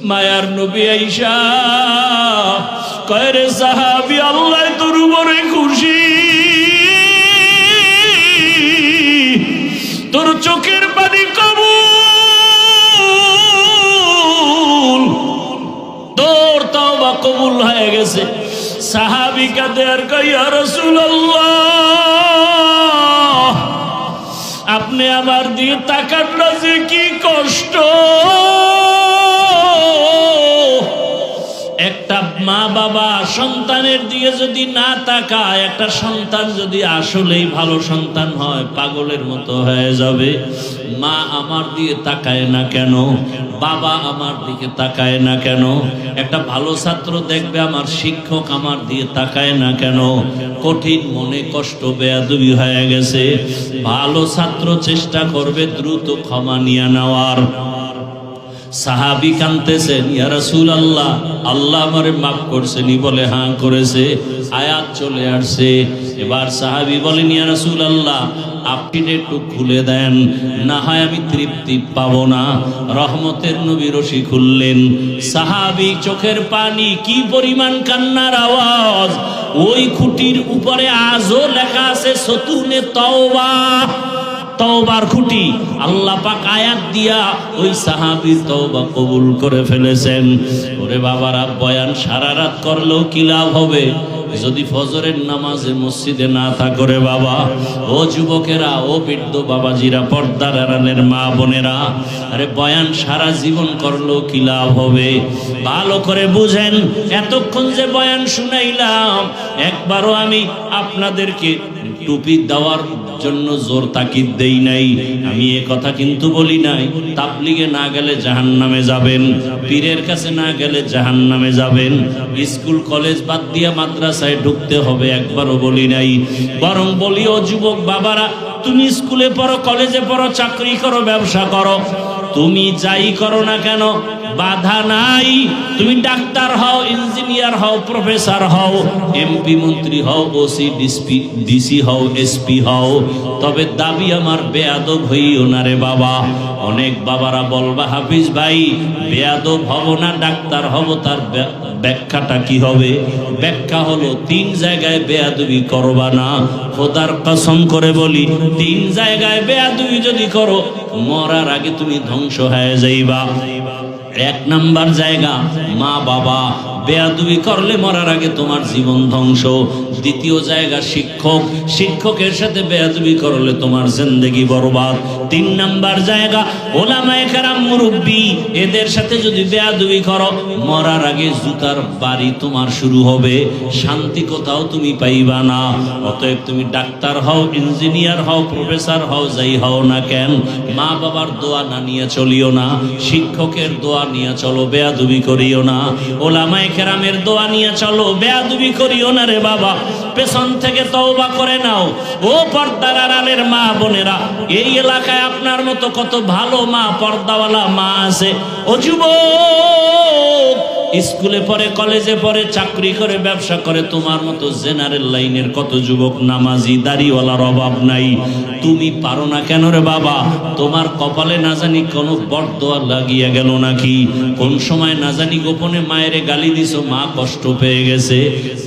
মায়ার নবী আইসা কয় রে সাহাবী, আল্লাহ তোর উপরে খুশি, তোর চোখের পানি কবুল, তোর তওবা কবুল হয়ে গেছে। সাহাবী কাঁদে আর কয় ইয়া রাসূলুল্লাহ, আপনি আমার দিয়ে তাকানটা যে কি কষ্ট। একটা মা বাবা সন্তানের দিকে যদি না তাকায়, একটা সন্তান যদি আসলেই ভালো সন্তান হয় পাগলের মতো হয়ে যাবে। মা আমার দিয়ে তাকায় না কেন, বাবা আমার দিকে তাকায় না কেন, একটা ভালো ছাত্র দেখবে আমার শিক্ষক আমার দিয়ে তাকায় না কেন, কঠিন মনে কষ্ট বেয়াদবি হয়ে গেছে। ভালো ছাত্র চেষ্টা করবে দ্রুত ক্ষমা নিয়ে নেওয়ার। সাহাবী কাঁদতেছেন, ইয়া রাসূলুল্লাহ, আল্লাহ আমারে মাফ করছেন? বলে হ্যাঁ করেছে। আয়াত চলে আসছে। এবার সাহাবী বলেন, ইয়া রাসূলুল্লাহ, আপনি একটু খুলে দেন, না হয় আমি তৃপ্তি পাবো না। রহমতের নবী রশি খুললেন। সাহাবী চোখের পানি, কি পরিমাণ কান্নার আওয়াজ। ওই খুঁটির উপরে আজও লেখা আছে সতুনে তওবা, তওবার খুঁটি। আল্লাহ পাক আয়াত দিয়া ওই সাহাবীর তওবা কবুল করে ফেলেছেন। ওরে বাবারা, বয়ান সারা রাত করলেও কি লাভ হবে যদি ফজরের নামাজে মসজিদে না থাকো রে বাবা। ও যুবকেরা, ও বৃদ্ধ বাবাজিরা, পর্দার আড়ালের মা বোনেরা, আরে বয়ান সারা জীবন করলেও কি লাভ হবে? ভালো করে বুঝেন, এতক্ষণ যে বয়ান শুনাইলাম, একবারও আমি আপনাদেরকে টুপি দেওয়ার জন্য জোর তাকিদ দেই নাই। আমি এ কথা কিন্তু বলি নাই তাবলিগে না গেলে জাহান্নামে যাবেন, পীরের কাছে না গেলে জাহান্নামে যাবেন, স্কুল কলেজ বাদ দিয়ে মাদ্রাসায় ঢুকতে হবে, একবারও বলি নাই। বরং বলি, ও যুবক বাবারা, তুমি স্কুলে পড়ো, কলেজে পড়ো, চাকরি করো, ব্যবসা করো, তুমি যাই করো না কেন বাধা নাই। তুমি ডাক্তার হও, ইঞ্জিনিয়ার হও, প্রফেসর হও, এমপি মন্ত্রী হও, ওসি ডিসি হও, এসপি হও, তবে দাবি আমার বেয়াদব হইও না রে বাবা। অনেক বাবারা বলবা, হাফিজ ভাই বেয়াদব হব না, ডাক্তার হব, তার ব্যাখ্যাটা কি হবে? ব্যাখ্যা হলো, 3 জায়গায় বেয়াদবি করবা না। খোদার কসম করে বলি, 3 জায়গায় বেয়াদবি যদি করো, মরার আগে তুমি ধ্বংস হয়ে যাইবা। 1 নাম্বার জায়গা মা বাবা, বেয়াদবি করলে মরার আগে তোমার জীবন ধ্বংস। 2য় জায়গা শিক্ষক, শিক্ষকের সাথে বেয়াদবি করলে তোমার জিন্দেগি বরবাদ। 3 নাম্বার জায়গা ওলামায়ে কেরাম, মুরব্বি, এদের সাথে যদি বেয়াদবি করো, মরার আগে জুতার বাড়ি তোমার শুরু হবে, শান্তি কোথাও তুমি পাইবা না। অতএব তুমি ডাক্তার হও, ইঞ্জিনিয়ার হও, প্রফেসর হও, যাই হও না কেন, মা বাবার দোয়া না নিয়ে চলিও না, শিক্ষকের দোয়া নিয়ে চলো, বেয়াদবি করিও না। ওলামায়ে কেরামের দোয়া নিয়ে চলো, বেয়াদবি করিও না রে বাবা। পেছন থেকে তওবা করে নাও। ও পর্দার আড়ালের মা বোনেরা, এই এলাকায় আপনার মতো কত ভালো মা, পর্দাওয়ালা মা আছে। ও যুবক, স্কুলে পড়ে, কলেজে পড়ে, চাকরি করে, ব্যবসা করে, তোমার মতো জেনারেল লাইনের কত যুবক নামাজি, দাড়িওয়ালার অভাব নাই। তুমি পারো না কেন রে বাবা? তোমার কপালে না জানি কোনো বরদোয়া লাগিয়ে গেল নাকি? কোন সময় না জানি গোপনে মায়েরে গালি দিছো, মা কষ্ট পেয়ে গেছে,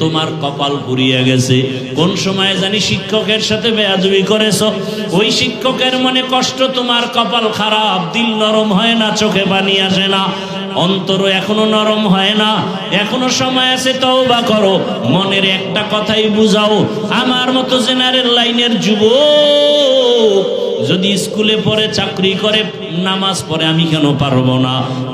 তোমার কপাল পুড়িয়ে গেছে। কোন সময় জানি শিক্ষকের সাথে বেয়াদবি করেছো, ওই শিক্ষকের মনে কষ্ট, তোমার কপাল খারাপ, দিল নরম হয় না, চোখে পানি আসে না, অন্তর এখনো নরম হয় না। এখনো সময় আছে, তওবা করো। মনের একটা কথাই বুঝাও, আমার মতো জেনারেল লাইনের যুবক যদি স্কুলে পড়ে, চাকরি করে, নামাজ পড়ে, আমি কেন পারবো না?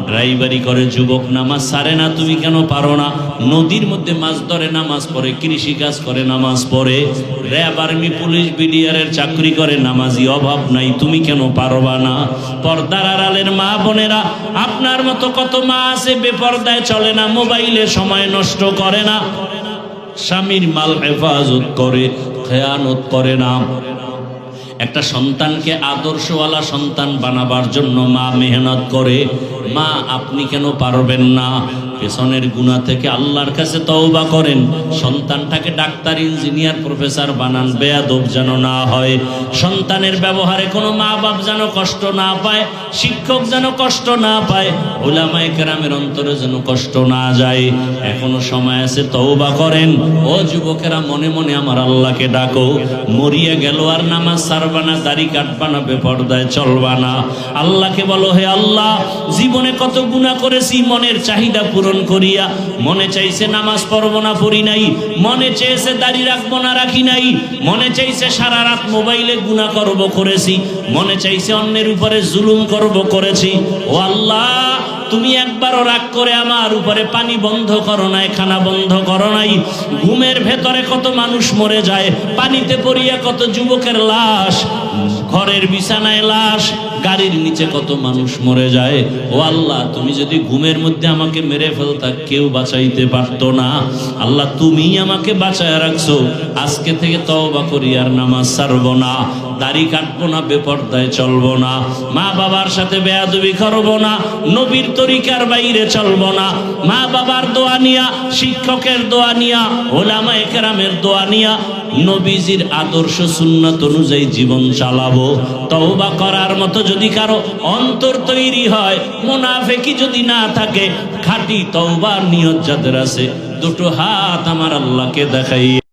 ড্রাইভারি করে যুবক, নামাজ ছাড়ে না, তুমি কেন পারো না? নদীর মধ্যে মাছ ধরে, নামাজ পড়ে, কৃষি কাজ করে, নামাজ পড়ে, র্যাব, আর্মি, পুলিশ, বিডিআরের চাকরি করে, নামাজি অভাব নাই, তুমি কেন পারবা না? পর্দার আড়ালের মা বোনেরা, আপনার মতো কত মা আছে বেপর্দায় চলে না, মোবাইলে সময় নষ্ট করে না, স্বামীর মাল হেফাজত করে, খেয়ানত করে না। একটা সন্তানকে আদর্শওয়ালা সন্তান বানাবার জন্য মা মেহনত করে। মা, আপনি কেন পারবেন না? পেছনের গুনাহ থেকে আল্লাহর কাছে তওবা করেন, সন্তানটাকে ডাক্তার, ইঞ্জিনিয়ার, প্রফেসর বানান, বেয়াদব যেন না হয়। সন্তানের ব্যবহারে কোনো মা বাপ যেন কষ্ট না পায়, শিক্ষক যেন কষ্ট না পায়, উলামায়ে কেরামের অন্তরে যেন কষ্ট না যায়। এখনো সময় আছে, তওবা করেন। ও যুবকেরা, মনে মনে আমার আল্লাহকে ডাকো। মরিয়া গেল আর নামাজ ছাড়বা না, দাড়ি কাটবা না, বেপরদায় চলবা না। আল্লাহকে বলো, হে আল্লাহ, জীবনে কত গুনাহ করেছি, মনের চাহিদা পূরণ করিয়া। মনে চাইছে নামাজ পড়বো না, পড়ি নাই। মনে চেয়েছে দাড়ি রাখবো না, রাখি নাই। মনে চাইছে সারা রাত মোবাইলে গুনাহ করব, করেছি। মনে চাইছে অন্যের উপরে জুলুম করব, করেছি। ও আল্লাহ, তুমি একবারও রাগ করে আমার উপরে পানি বন্ধ করো নাই, খানা বন্ধ করো নাই। ঘুমের ভেতরে কত মানুষ মরে যায়, পানিতে পড়িয়া কত যুবকের লাশ, ঘরের বিছানায় লাশ, গাড়ির নিচে কত মানুষ মরে যায়। ও আল্লাহ, তুমি যদি ঘুমের মধ্যে আমাকে মেরে ফেলতা, কেউ বাঁচাইতে পারতো না। আল্লাহ, তুমি আমাকে বাঁচায় রাখছো। আজকে থেকে তওবা করি, আর নামাজ ছাড়বো না, দাড়ি কাটবো না, বেপরদায় চলবো না, মা বাবার সাথে বেয়াদবি করবো না, নবীর তরিকার বাইরে চলবো না, মা বাবার দোয়া নিয়া, শিক্ষকের দোয়া নিয়া, উলামায়ে কেরামের দোয়া নিয়া, নবীজির আদর্শ সুন্নাত অনুযায়ী জীবন চালাবো। তওবা করার মতো যদি কারো অন্তর তৈরি হয়, মুনাফিকি যদি না থাকে, খাঁটি তওবার নিয়ত যাদের আছে, দুটো হাত আমার আল্লাহকে দেখাই।